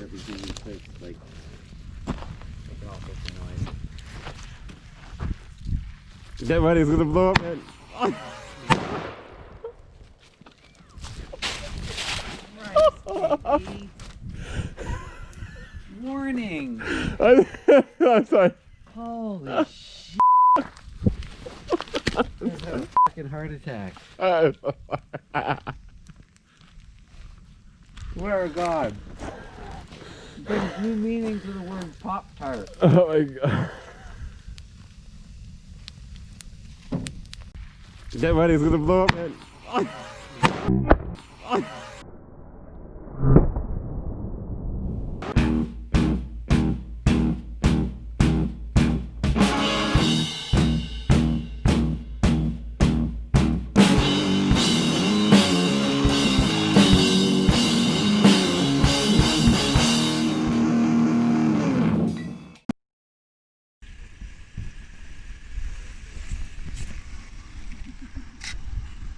everything in place, like making all sorts of noise. Get ready, it's gonna blow up, man. Right, warning! I'm sorry. Holy shit! Just had a fucking heart attack. Swear to God. Brings new meaning to the word Pop-Tart. Oh my God. Get ready, it's gonna blow up, man.